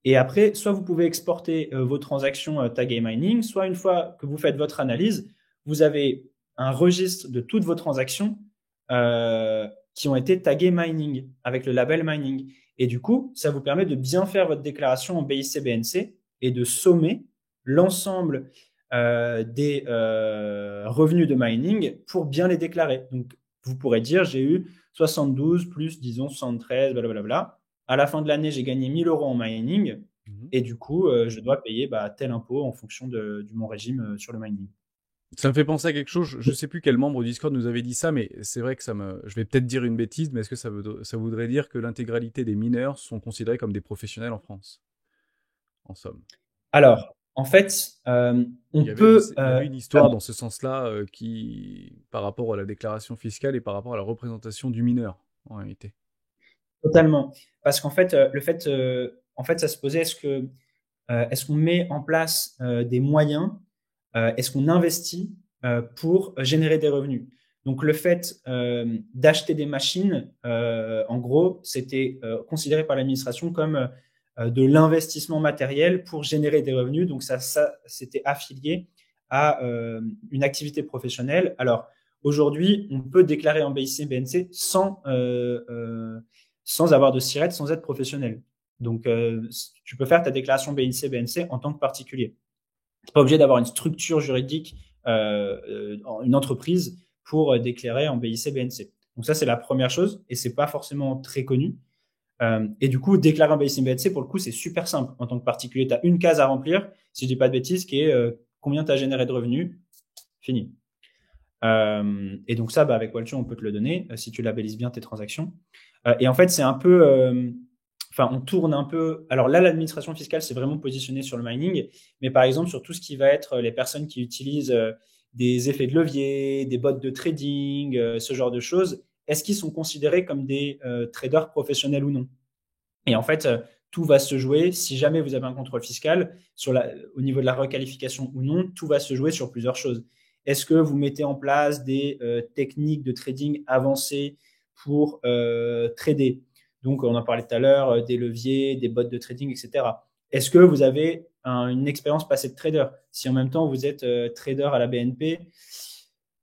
Et après, soit vous pouvez exporter vos transactions taguées mining, soit une fois que vous faites votre analyse, vous avez un registre de toutes vos transactions qui ont été taguées mining avec le label mining. Et du coup, ça vous permet de bien faire votre déclaration en BIC-BNC et de sommer l'ensemble des revenus de mining pour bien les déclarer. Donc, vous pourrez dire, j'ai eu 72 plus, disons, 73, blablabla. À la fin de l'année, j'ai gagné 1000 euros en mining. Et du coup, je dois payer tel impôt en fonction de mon régime sur le mining. Ça me fait penser à quelque chose, je sais plus quel membre du Discord nous avait dit ça, mais c'est vrai que je vais peut-être dire une bêtise, mais est-ce que ça voudrait dire que l'intégralité des mineurs sont considérés comme des professionnels en France, en somme? Alors, en fait, on peut... Il y avait une histoire dans ce sens-là par rapport à la déclaration fiscale et par rapport à la représentation du mineur, en réalité. Totalement. Parce qu'en fait, en fait, ça se posait, est-ce qu'on met en place des moyens, est-ce qu'on investit pour générer des revenus? Donc, le fait d'acheter des machines, en gros, c'était considéré par l'administration comme de l'investissement matériel pour générer des revenus. Donc, ça c'était affilié à une activité professionnelle. Alors, aujourd'hui, on peut déclarer en BIC, BNC sans avoir de SIRET, sans être professionnel. Donc, tu peux faire ta déclaration BIC, BNC en tant que particulier. Tu n'es pas obligé d'avoir une structure juridique, une entreprise pour déclarer en BIC, BNC. Donc ça, c'est la première chose et c'est pas forcément très connu. Et du coup, déclarer en BIC, BNC, pour le coup, c'est super simple. En tant que particulier, tu as une case à remplir, si je dis pas de bêtises, qui est combien tu as généré de revenus. Fini. Et donc ça, avec Waltio, on peut te le donner si tu labellises bien tes transactions. Et en fait, c'est un peu... on tourne un peu. Alors là, l'administration fiscale s'est vraiment positionnée sur le mining, mais par exemple, sur tout ce qui va être les personnes qui utilisent des effets de levier, des bots de trading, ce genre de choses, est-ce qu'ils sont considérés comme des traders professionnels ou non? Et en fait, tout va se jouer, si jamais vous avez un contrôle fiscal, au niveau de la requalification ou non, tout va se jouer sur plusieurs choses. Est-ce que vous mettez en place des techniques de trading avancées pour trader? Donc, on en parlait tout à l'heure, des leviers, des bots de trading, etc. Est-ce que vous avez une expérience passée de trader? Si en même temps, vous êtes trader à la BNP,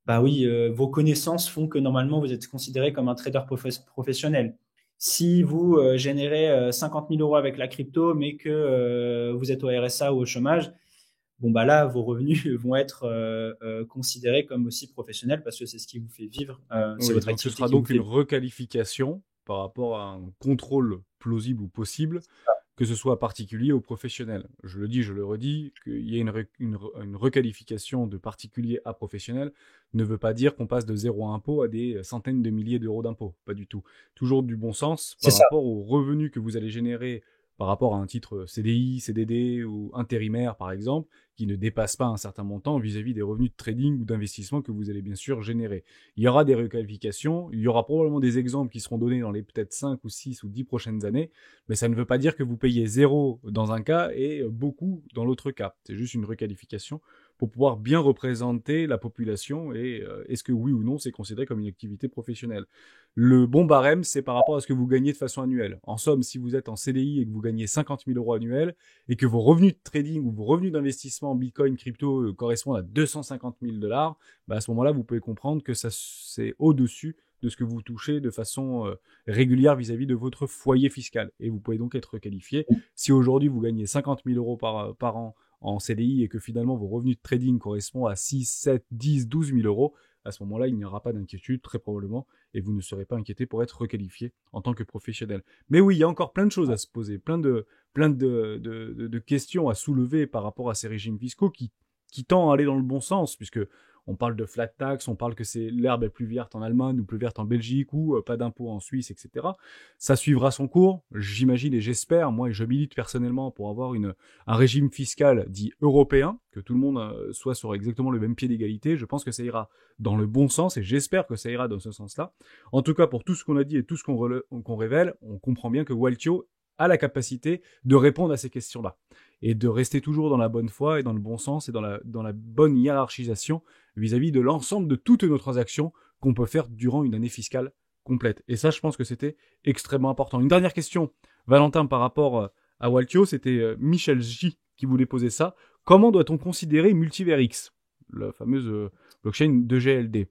bah oui, vos connaissances font que normalement, vous êtes considéré comme un trader professionnel. Si vous générez 50 000 euros avec la crypto, mais que vous êtes au RSA ou au chômage, bon, là, vos revenus vont être considérés comme aussi professionnels parce que c'est ce qui vous fait vivre. C'est votre donc ce activité sera qui vous donc fait une requalification par rapport à un contrôle plausible ou possible, que ce soit particulier ou professionnel. Je le dis, je le redis, qu'il y ait une requalification de particulier à professionnel ne veut pas dire qu'on passe de zéro impôt à des centaines de milliers d'euros d'impôts. Pas du tout. Toujours du bon sens C'est par ça. rapport aux revenus que vous allez générer par rapport à un titre CDI, CDD ou intérimaire, par exemple, qui ne dépasse pas un certain montant vis-à-vis des revenus de trading ou d'investissement que vous allez bien sûr générer. Il y aura des requalifications, il y aura probablement des exemples qui seront donnés dans les peut-être 5 ou 6 ou 10 prochaines années, mais ça ne veut pas dire que vous payez zéro dans un cas et beaucoup dans l'autre cas. C'est juste une requalification pour pouvoir bien représenter la population et est-ce que oui ou non c'est considéré comme une activité professionnelle. Le bon barème, c'est par rapport à ce que vous gagnez de façon annuelle. En somme, si vous êtes en CDI et que vous gagnez 50 000 euros annuels et que vos revenus de trading ou vos revenus d'investissement en Bitcoin crypto correspondent à 250 000 $, à ce moment-là, vous pouvez comprendre que ça c'est au-dessus de ce que vous touchez de façon régulière vis-à-vis de votre foyer fiscal. Et vous pouvez donc être qualifié. Si aujourd'hui vous gagnez 50 000 euros par an en CDI et que finalement vos revenus de trading correspondent à 6, 7, 10, 12 000 euros, à ce moment-là, il n'y aura pas d'inquiétude, très probablement, et vous ne serez pas inquiété pour être requalifié en tant que professionnel. Mais oui, il y a encore plein de choses à se poser, plein de questions à soulever par rapport à ces régimes fiscaux qui tendent à aller dans le bon sens, puisque on parle de flat tax, on parle que l'herbe est plus verte en Allemagne ou plus verte en Belgique ou pas d'impôts en Suisse, etc. Ça suivra son cours, j'imagine et j'espère, moi, et je milite personnellement pour avoir un régime fiscal dit européen, que tout le monde soit sur exactement le même pied d'égalité. Je pense que ça ira dans le bon sens et j'espère que ça ira dans ce sens-là. En tout cas, pour tout ce qu'on a dit et tout ce qu'on révèle, on comprend bien que Waltio a la capacité de répondre à ces questions-là et de rester toujours dans la bonne foi et dans le bon sens et dans la bonne hiérarchisation vis-à-vis de l'ensemble de toutes nos transactions qu'on peut faire durant une année fiscale complète. Et ça, je pense que c'était extrêmement important. Une dernière question, Valentin, par rapport à Waltio, c'était Michel J qui voulait poser ça. Comment doit-on considérer MultiverX, la fameuse blockchain de GLD?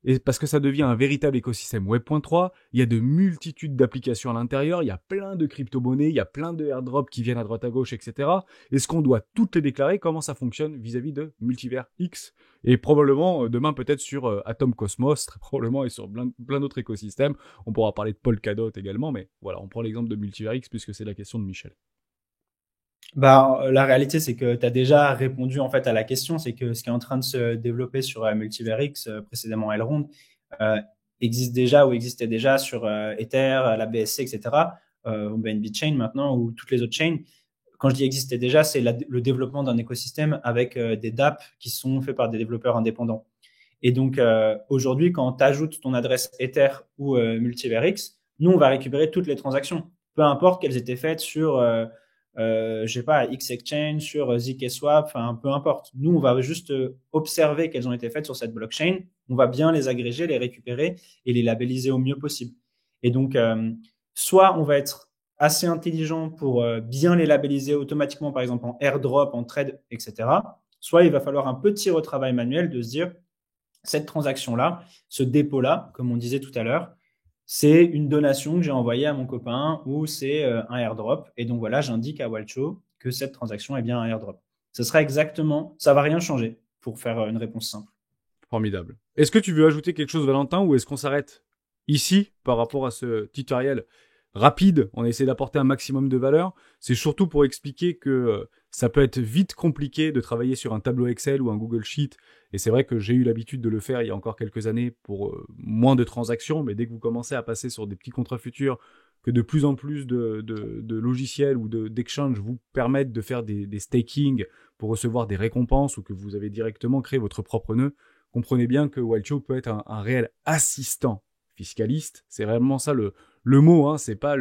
Et parce que ça devient un véritable écosystème Web.3, il y a de multitudes d'applications à l'intérieur, il y a plein de crypto-monnaies, il y a plein de airdrops qui viennent à droite à gauche, etc. Est-ce qu'on doit toutes les déclarer? Comment ça fonctionne vis-à-vis de MultiverX? Et probablement demain peut-être sur Atom Cosmos, très probablement, et sur plein d'autres écosystèmes. On pourra parler de Polkadot également, mais voilà, on prend l'exemple de MultiverX puisque c'est la question de Michel. La réalité, c'est que tu as déjà répondu en fait à la question. C'est que ce qui est en train de se développer sur MultiverX, précédemment Elrond, existe déjà ou existait déjà sur Ether, la BSC, etc., ou BNB Chain maintenant, ou toutes les autres chains. Quand je dis existait déjà, c'est le développement d'un écosystème avec des dApps qui sont faits par des développeurs indépendants. Et donc, aujourd'hui, quand tu ajoutes ton adresse Ether ou MultiverX, nous, on va récupérer toutes les transactions, peu importe qu'elles étaient faites sur je sais pas, X-Exchange, sur ZK-Swap, enfin, peu importe. Nous, on va juste observer qu'elles ont été faites sur cette blockchain. On va bien les agréger, les récupérer et les labelliser au mieux possible. Et donc, soit on va être assez intelligent pour bien les labelliser automatiquement, par exemple en airdrop, en trade, etc. Soit il va falloir un petit retravail manuel de se dire, cette transaction-là, ce dépôt-là, comme on disait tout à l'heure, c'est une donation que j'ai envoyée à mon copain ou c'est un airdrop. Et donc voilà, j'indique à Walcho que cette transaction est bien un airdrop. Ce sera exactement, ça va rien changer pour faire une réponse simple. Formidable. Est-ce que tu veux ajouter quelque chose, Valentin, ou est-ce qu'on s'arrête ici par rapport à ce tutoriel rapide? On essaie d'apporter un maximum de valeur. C'est surtout pour expliquer que ça peut être vite compliqué de travailler sur un tableau Excel ou un Google Sheet. Et c'est vrai que j'ai eu l'habitude de le faire il y a encore quelques années pour moins de transactions. Mais dès que vous commencez à passer sur des petits contrats futurs, que de plus en plus de logiciels ou d'exchange vous permettent de faire des staking pour recevoir des récompenses ou que vous avez directement créé votre propre nœud, comprenez bien que Waltio peut être un réel assistant fiscaliste. C'est vraiment ça le mot, hein. C'est pas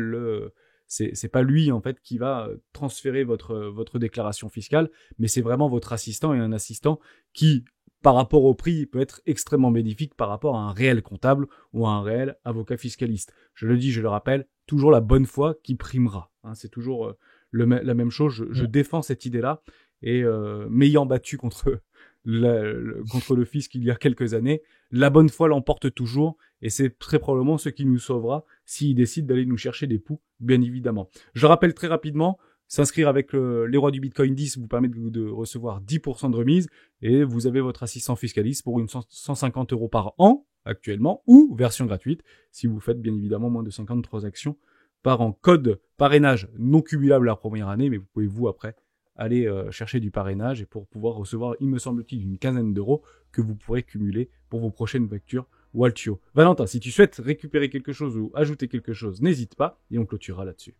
lui en fait qui va transférer votre déclaration fiscale, mais c'est vraiment votre assistant, et un assistant qui, par rapport au prix, peut être extrêmement bénéfique par rapport à un réel comptable ou à un réel avocat fiscaliste. Je le dis, je le rappelle, toujours la bonne foi qui primera, hein. C'est toujours la même chose. Je défends cette idée-là, et m'ayant battu contre le fisc il y a quelques années, la bonne foi l'emporte toujours, et c'est très probablement ce qui nous sauvera s'il décide d'aller nous chercher des poux, bien évidemment. Je rappelle très rapidement, s'inscrire avec les rois du Bitcoin 10 vous permet de recevoir 10% de remise, et vous avez votre assistant fiscaliste pour 150 € par an actuellement, ou version gratuite si vous faites bien évidemment moins de 50 transactions par an. Code parrainage non cumulable la première année, mais vous pouvez vous après aller chercher du parrainage et pour pouvoir recevoir, il me semble-t-il, une quinzaine d'euros que vous pourrez cumuler pour vos prochaines factures Waltio. Valentin, si tu souhaites récupérer quelque chose ou ajouter quelque chose, n'hésite pas et on clôturera là-dessus.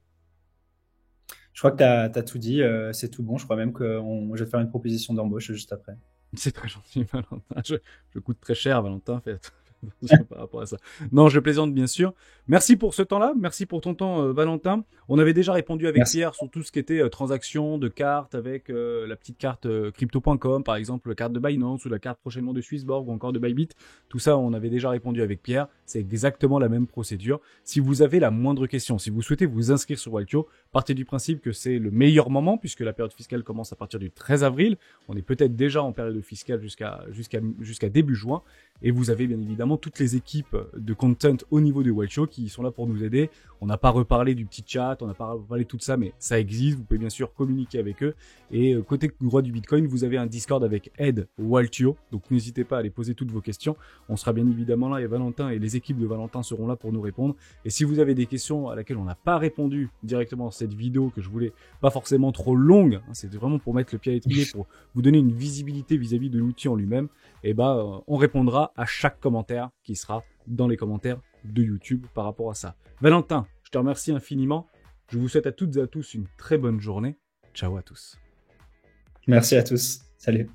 Je crois que tu as tout dit, c'est tout bon. Je crois même que je vais te faire une proposition d'embauche juste après. C'est très gentil, Valentin. Je coûte très cher, Valentin. Faites attention par rapport à ça. Non, je plaisante, bien sûr. Merci pour ce temps-là. Merci pour ton temps, Valentin. On avait déjà répondu avec Pierre sur tout ce qui était transactions de cartes avec la petite carte crypto.com, par exemple, la carte de Binance ou la carte prochainement de Swissborg ou encore de Bybit. Tout ça, on avait déjà répondu avec Pierre. C'est exactement la même procédure. Si vous avez la moindre question, si vous souhaitez vous inscrire sur Waltio, partez du principe que c'est le meilleur moment puisque la période fiscale commence à partir du 13 avril. On est peut-être déjà en période fiscale jusqu'à début juin. Et vous avez bien évidemment toutes les équipes de content au niveau de Waltio qui sont là pour nous aider. On n'a pas reparlé du petit chat, on n'a pas reparlé de tout ça, mais ça existe. Vous pouvez bien sûr communiquer avec eux. Et côté roi du Bitcoin, vous avez un Discord avec Ed Waltio. Donc n'hésitez pas à aller poser toutes vos questions. On sera bien évidemment là et Valentin et les équipes de Valentin seront là pour nous répondre. Et si vous avez des questions à laquelle on n'a pas répondu directement dans cette vidéo, que je voulais pas forcément trop longue, hein, c'est vraiment pour mettre le pied à l'étrier, pour vous donner une visibilité vis-à-vis de l'outil en lui-même, et on répondra à chaque commentaire qui sera dans les commentaires de YouTube par rapport à ça. Valentin, je te remercie infiniment. Je vous souhaite à toutes et à tous une très bonne journée. Ciao à tous. Merci à tous. Salut.